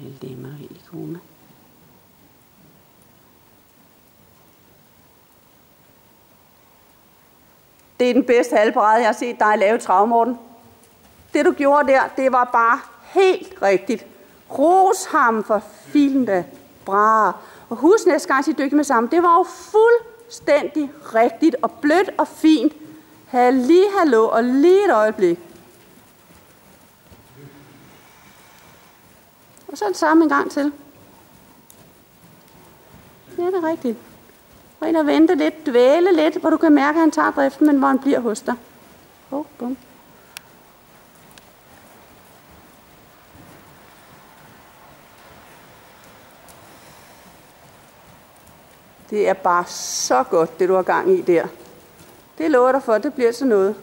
alle damer og i koma. Det er den bedste halvparade, jeg har set dig lave, Trav, Morten. Det du gjorde der, det var bare helt rigtigt. Ros ham for filen da. Bra. Og husk næste gang, I dykker med sammen. Det var jo fuldstændig rigtigt og blødt og fint. Hallo og lige et øjeblik. Og så det samme en gang til. Ja, det er rigtigt. Og ind og vente lidt, dvæle lidt, hvor du kan mærke, at han tager driften, men hvor han bliver hos dig. Bum. Det er bare så godt, det du har gang i der. Det lover dig for, det bliver sådan noget.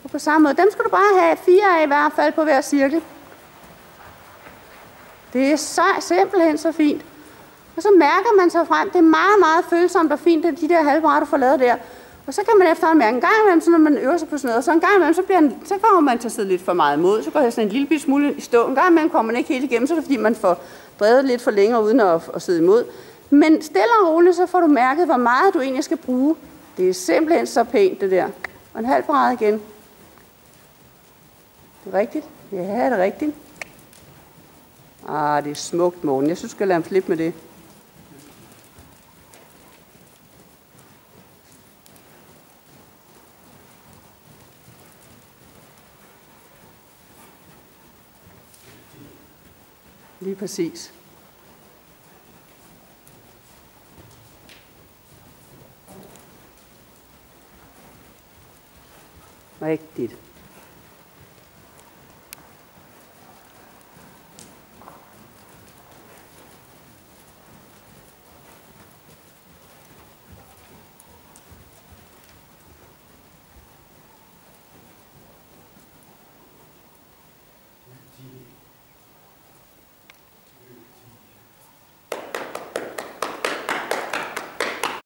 Og på samme måde, dem skal du bare have 4 af i hvert fald på hver cirkel. Det er simpelthen så fint. Og så mærker man sig frem. Det er meget, meget følsomt og fint, at de der halvbræt, du får lavet der. Og så kan man efterhånden mærke en gang imellem, så når man øver sig på sådan noget, og så en gang imellem, så kommer man til at sidde lidt for meget imod. Så går jeg sådan en lille smule i stå. En gang imellem kommer man ikke helt igennem, så er det fordi, man får drevet lidt for længere uden at sidde imod. Men stille og roligt, så får du mærket, hvor meget du egentlig skal bruge. Det er simpelthen så pænt, det der. Og en halv parade igen. Det er rigtigt? Ja, det er rigtigt. Det er smukt, Morten. Jeg synes, du skal lade ham slippe med det. Lige præcis. Rigtigt.